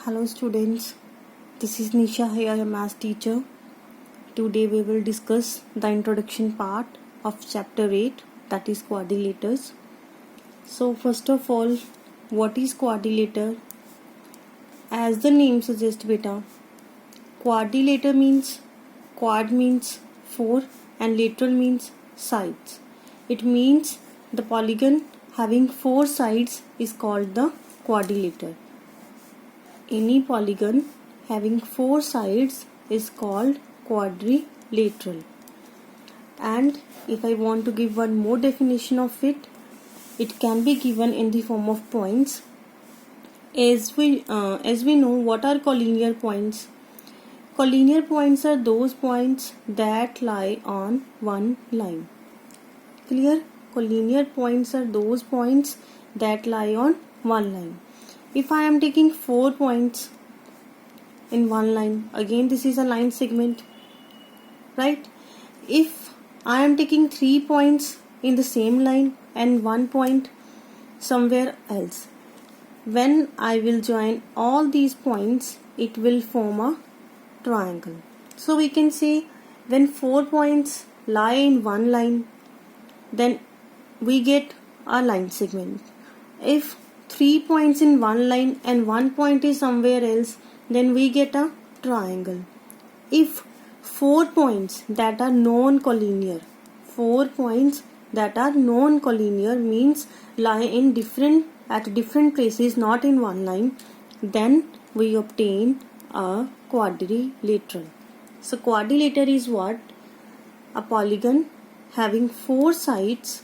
Hello students, this is Nisha here, a math teacher. Today we will discuss the introduction part of chapter 8, that is quadrilaters. So first of all, what is quadrilater? As the name suggests beta, quadrilater means quad means 4 and lateral means sides. It means the polygon having 4 sides is called the quadrilater. Any polygon having 4 sides is called quadrilateral. And if I want to give one more definition of it, it can be given in the form of points. As we know, what are collinear points? Collinear points are those points that lie on one line. Clear? Collinear points are those points that lie on one line. If I am taking 4 points in one line, again this is a line segment, right? If I am taking 3 points in the same line and 1 point somewhere else, when I will join all these points, it will form a triangle. So we can say when 4 points lie in one line, then we get a line segment. If 3 points in one line and 1 point is somewhere else, then we get a triangle. If 4 points that are non-collinear, 4 points that are non-collinear means lie in at different places, not in one line, then we obtain a quadrilateral. So quadrilateral is what? A polygon having 4 sides,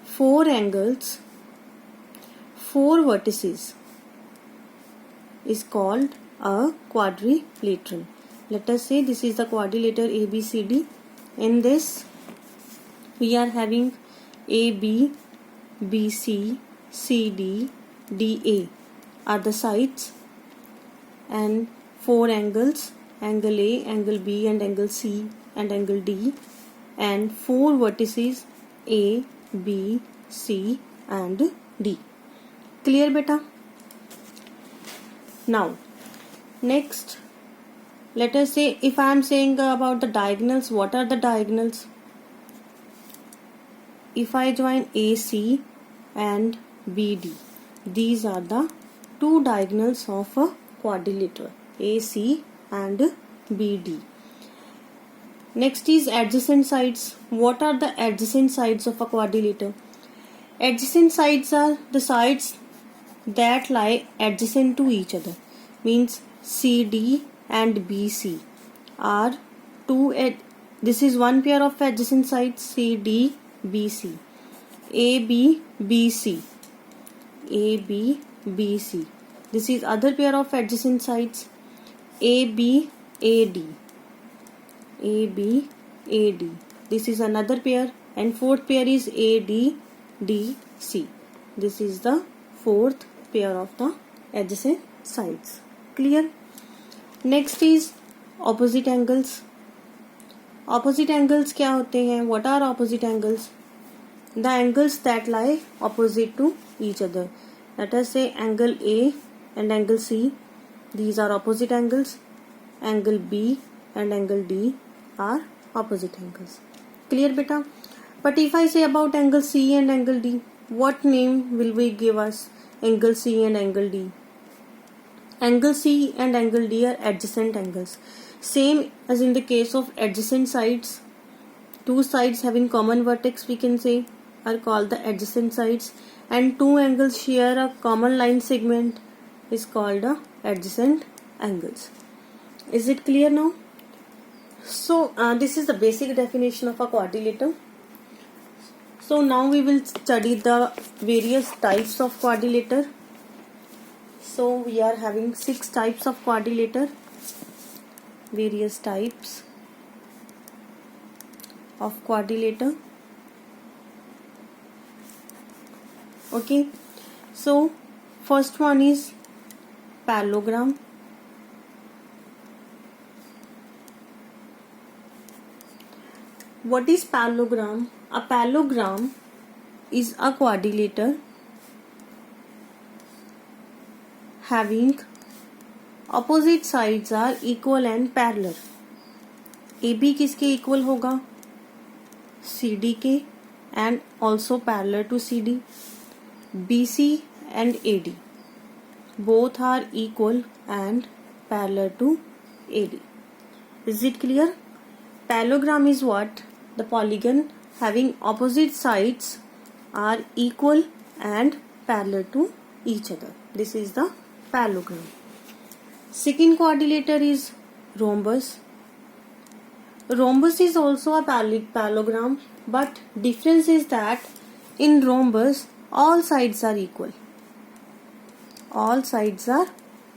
4 angles, 4 vertices is called a quadrilateral. Let us say this is the quadrilateral ABCD. In this we are having AB, BC, CD, DA are the sides and 4 angles, angle A, angle B and angle C and angle D, and 4 vertices A, B, C and D. Clear beta? Now next, let us say if I am saying about the diagonals, what are the diagonals? If I join AC and BD, these are the 2 diagonals of a quadrilateral, AC and BD. Next is adjacent sides. What are the adjacent sides of a quadrilateral? Adjacent sides are the sides that lie adjacent to each other. Means CD and BC are this is one pair of adjacent sides, CD, BC. AB, BC, AB, BC. This is other pair of adjacent sides, AB, AD, AB, AD. This is another pair, and fourth pair is AD, DC. This is the fourth pair of the adjacent sides. Clear? Next is opposite angles. Opposite angles क्या होते हैं? What are opposite angles? The angles that lie opposite to each other. Let us say angle A and angle C. These are opposite angles. Angle B and angle D are opposite angles. Clear beta? But if I say about angle C and angle D, what name will we give us angle C and angle D? Angle C and angle D are adjacent angles. Same as in the case of adjacent sides. 2 sides having common vertex, we can say, are called the adjacent sides, and 2 angles share a common line segment is called the adjacent angles. Is it clear now? So this is the basic definition of a quadrilateral. So now we will study the various types of quadrilateral. So we are having 6 types of quadrilateral. Various types of quadrilateral. Okay. So first one is parallelogram. What is parallelogram? A parallelogram is a quadrilateral having opposite sides are equal and parallel. A B किसके equal होगा? C D के and also parallel to C D. B C and A D both are equal and parallel to AD. Is it clear? Parallelogram is what? The polygon having opposite sides are equal and parallel to each other. This is the parallelogram. Second quadrilateral is rhombus. Rhombus is also a parallelogram, but difference is that in rhombus all sides are equal. All sides are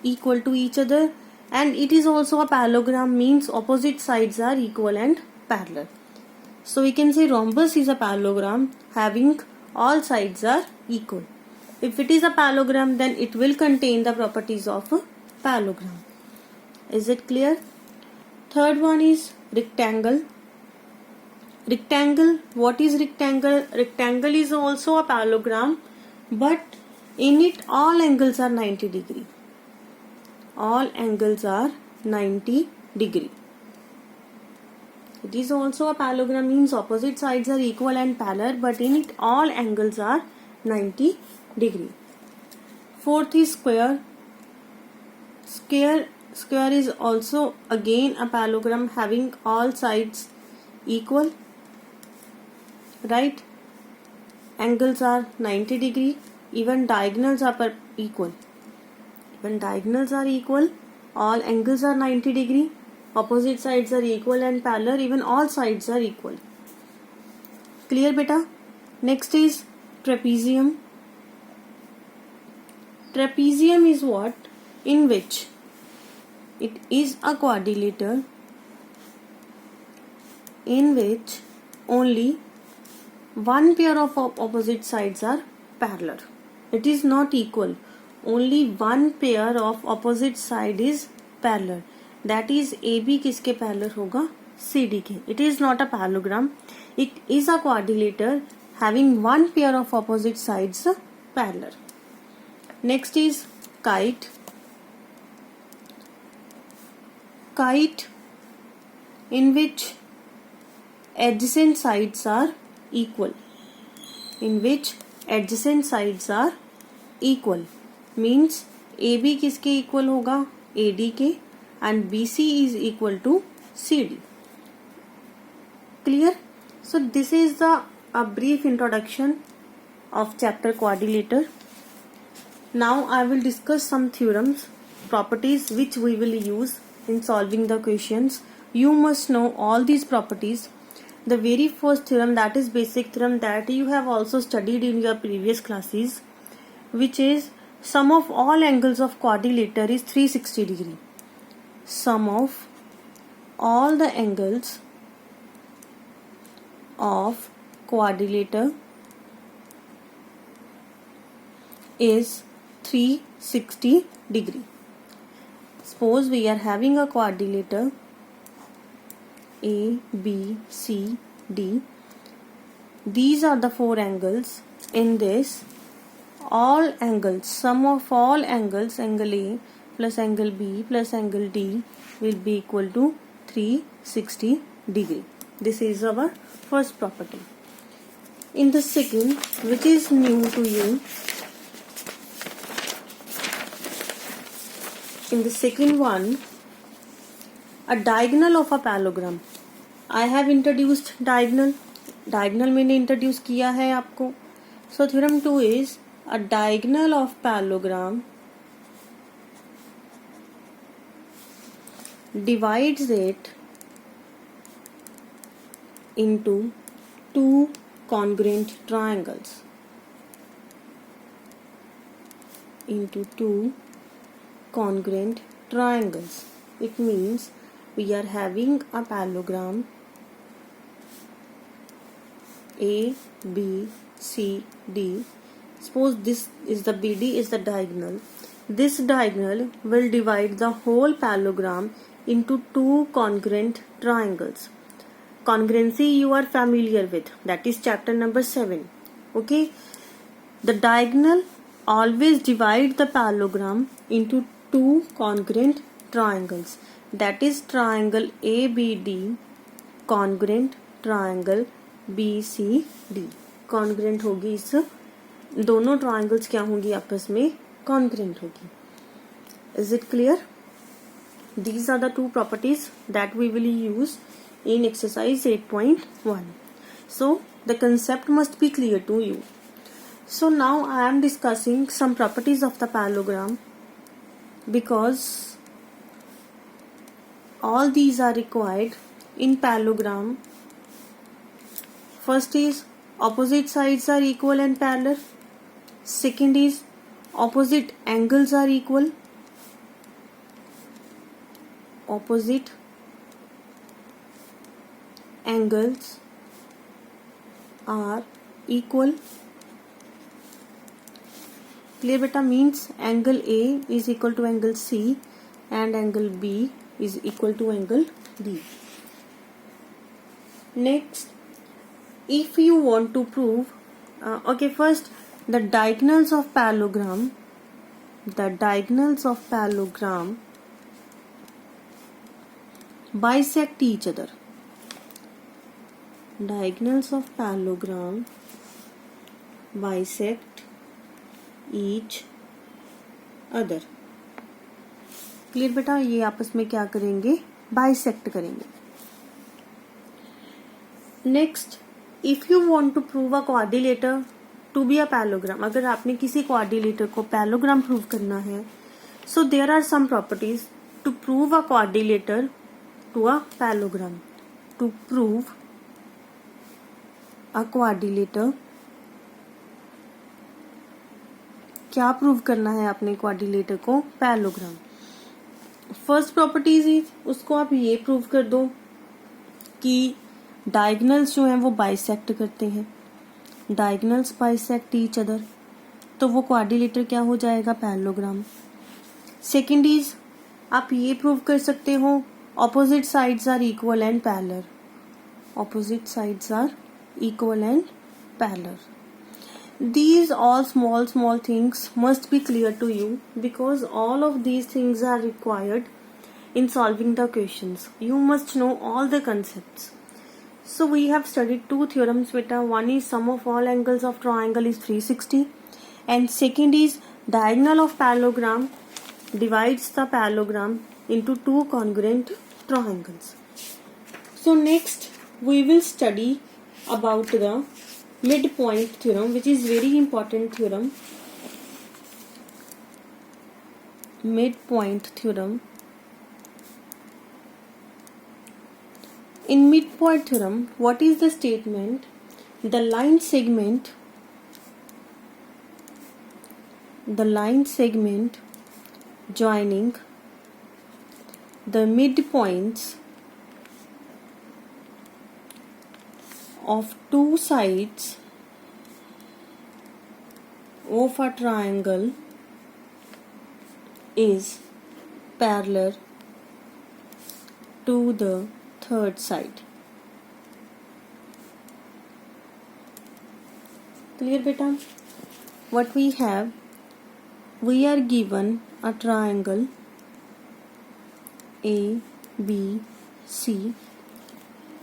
equal to each other, and it is also a parallelogram, means opposite sides are equal and parallel. So we can say rhombus is a parallelogram having all sides are equal. If it is a parallelogram, then it will contain the properties of a parallelogram. Is it clear? Third one is rectangle. Rectangle, what is rectangle? Rectangle is also a parallelogram, but in it all angles are 90 degree. All angles are 90 degree. It is also a parallelogram, means opposite sides are equal and parallel, but in it all angles are 90 degree. Fourth is square. Square is also again a parallelogram having all sides equal, right? Angles are 90 degree. Even diagonals are equal. When diagonals are equal, all angles are 90 degree. Opposite sides are equal and parallel. Even all sides are equal. Clear, beta? Next is trapezium. Trapezium is what? In which it is a quadrilateral in which only one pair of opposite sides are parallel. It is not equal. Only one pair of opposite side is parallel. That is AB किसके parallel होगा? CD के. It is not a parallelogram. It is a quadrilateral having one pair of opposite sides parallel. Next is kite. Kite in which adjacent sides are equal. In which adjacent sides are equal, means AB किसके equal होगा? AD के, and BC is equal to CD. Clear? So this is a brief introduction of chapter quadrilateral. Now I will discuss some theorems, properties which we will use in solving the questions. You must know all these properties. The very first theorem, that is basic theorem, that you have also studied in your previous classes, which is sum of all angles of quadrilateral is 360 degree. Sum of all the angles of quadrilateral is 360 degree. Suppose we are having a quadrilateral A, B, C, D. These are the four angles. In this, all angles, sum of all angles, angle A plus angle B plus angle D will be equal to 360 degree. This is our first property. In the second, which is new to you, in the second one, a diagonal of a parallelogram. I have introduced diagonal. Diagonal मैंने introduce किया है आपको. So theorem 2 is a diagonal of parallelogram divides it into two congruent triangles. Into two congruent triangles. It means we are having a parallelogram A, B, C, D. Suppose this is the BD is the diagonal. This diagonal will divide the whole parallelogram into two congruent triangles. Congruency you are familiar with. That is chapter number 7. Okay. The diagonal always divide the parallelogram into two congruent triangles, that is triangle ABD congruent triangle BCD. congruent होगी, इस दोनों triangles क्या होंगी, आपस में congruent होगी. Is it clear? These are the two properties that we will use in exercise 8.1. So the concept must be clear to you. So now I am discussing some properties of the parallelogram, because all these are required in parallelogram. First is opposite sides are equal and parallel. Second is opposite angles are equal. Opposite angles are equal. Clear beta? Means angle A is equal to angle C and angle B is equal to angle D. Next, if you want to prove, first the diagonals of parallelogram, bisect each other. Diagonals of parallelogram bisect each other. Clear बेटा? ये आपस में क्या करेंगे, bisect करेंगे. Next, if you want to prove a quadrilateral to be a parallelogram, अगर आपने किसी क्वाड्रिलेटर को पैरेललोग्राम प्रूव करना है, so there are some properties to prove a quadrilateral to a parallelogram. To prove a quadrilateral, क्या prove करना है आपने क्वाड्रिलेटर को पैरेललोग्राम. फर्स्ट प्रॉपर्टीज इज, उसको आप ये प्रूव कर दो कि डायगोनल्स जो हैं वो बाइसेक्ट करते हैं. डायगोनल्स बाइसेक्ट ईच अदर, तो वो क्वाड्रिलेटर क्या हो जाएगा, पैरेललोग्राम. सेकंड इज, आप ये प्रूव कर सकते हो opposite sides are equal and parallel. Opposite sides are equal and parallel. These all small things must be clear to you, because all of these things are required in solving the questions. You must know all the concepts. So we have studied two theorems beta. One is sum of all angles of triangle is 360, and second is diagonal of parallelogram divides the parallelogram into two congruent triangles. So next we will study about the midpoint theorem, which is very important theorem. Midpoint theorem. In midpoint theorem, what is the statement? The line segment joining the midpoints of two sides of a triangle is parallel to the third side. Clear beta? What we have, we are given a triangle A, B, C.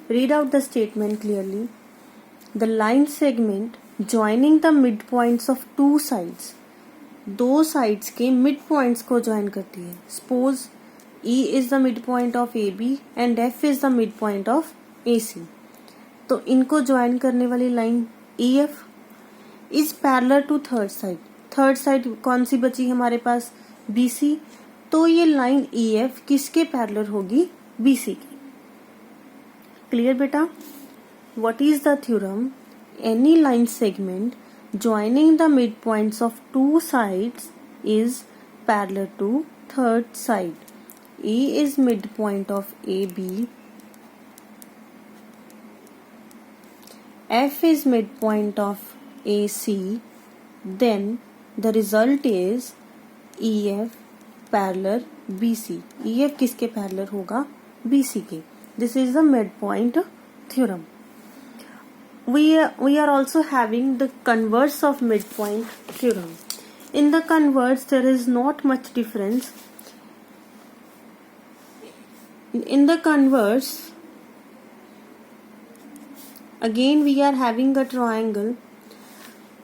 Read out the statement clearly. The line segment joining the midpoints of two sides, दो sides के midpoints को join करती है. Suppose E is the midpoint of AB and F is the midpoint of AC. तो इनको join करने वाली line EF is parallel to third side. Third side कौन सी बची हमारे पास, BC. तो ये लाइन EF किसके पैरेलल होगी, BC की. क्लियर बेटा? What is the theorem? Any line segment joining the midpoints of two sides is parallel to third side. E is midpoint of AB. F is midpoint of AC. Then the result is EF parallel BC. EF किसके parallel होगा, BC के. This is the midpoint theorem. We are also having the converse of midpoint theorem. In the converse, there is not much difference. In the converse, again we are having a triangle,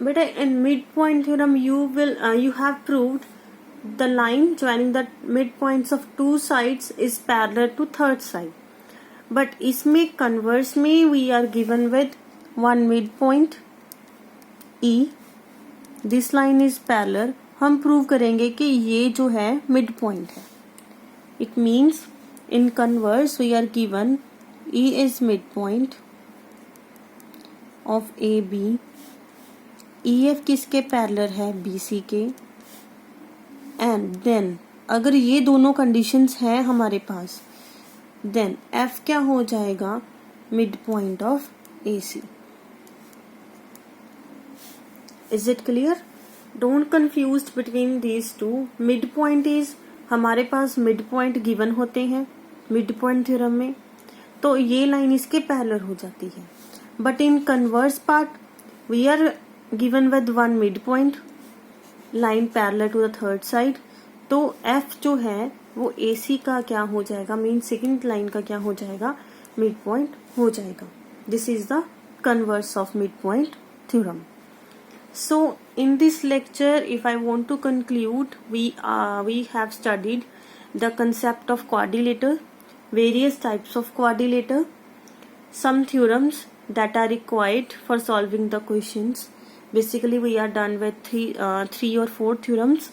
but in midpoint theorem you have proved the line joining the midpoints of two sides is parallel to third side. But इसमें converse में we are given with one midpoint E. This line is parallel. हम prove करेंगे कि ये जो है midpoint है. It means in converse we are given E is midpoint of AB. EF किसके पैरेलल है? BC के. एंड देन अगर ये दोनों कंडीशंस हैं हमारे पास, देन F क्या हो जाएगा? Mid point of AC. Is it clear? Don't confuse between these two. Mid point is, हमारे पास मिड पॉइंट गिवन होते हैं मिड पॉइंट थ्योरम में, तो ये लाइन इसके पैरेलल हो जाती है. But in converse part we are given with one mid point line parallel to the third side. तो F जो है वो AC का क्या हो जाएगा? मीन सेकेंड लाइन का क्या हो जाएगा? मिड पॉइंट हो जाएगा. This is the converse of mid point theorem. So in this lecture, if I want to conclude, we have studied the concept of quadrilateral, various types of quadrilateral, some theorems that are required for solving the questions. Basically, we are done with three or four theorems.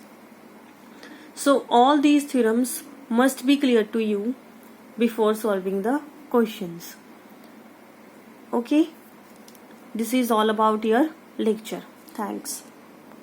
So all these theorems must be clear to you before solving the questions. Okay, this is all about your lecture. Thanks.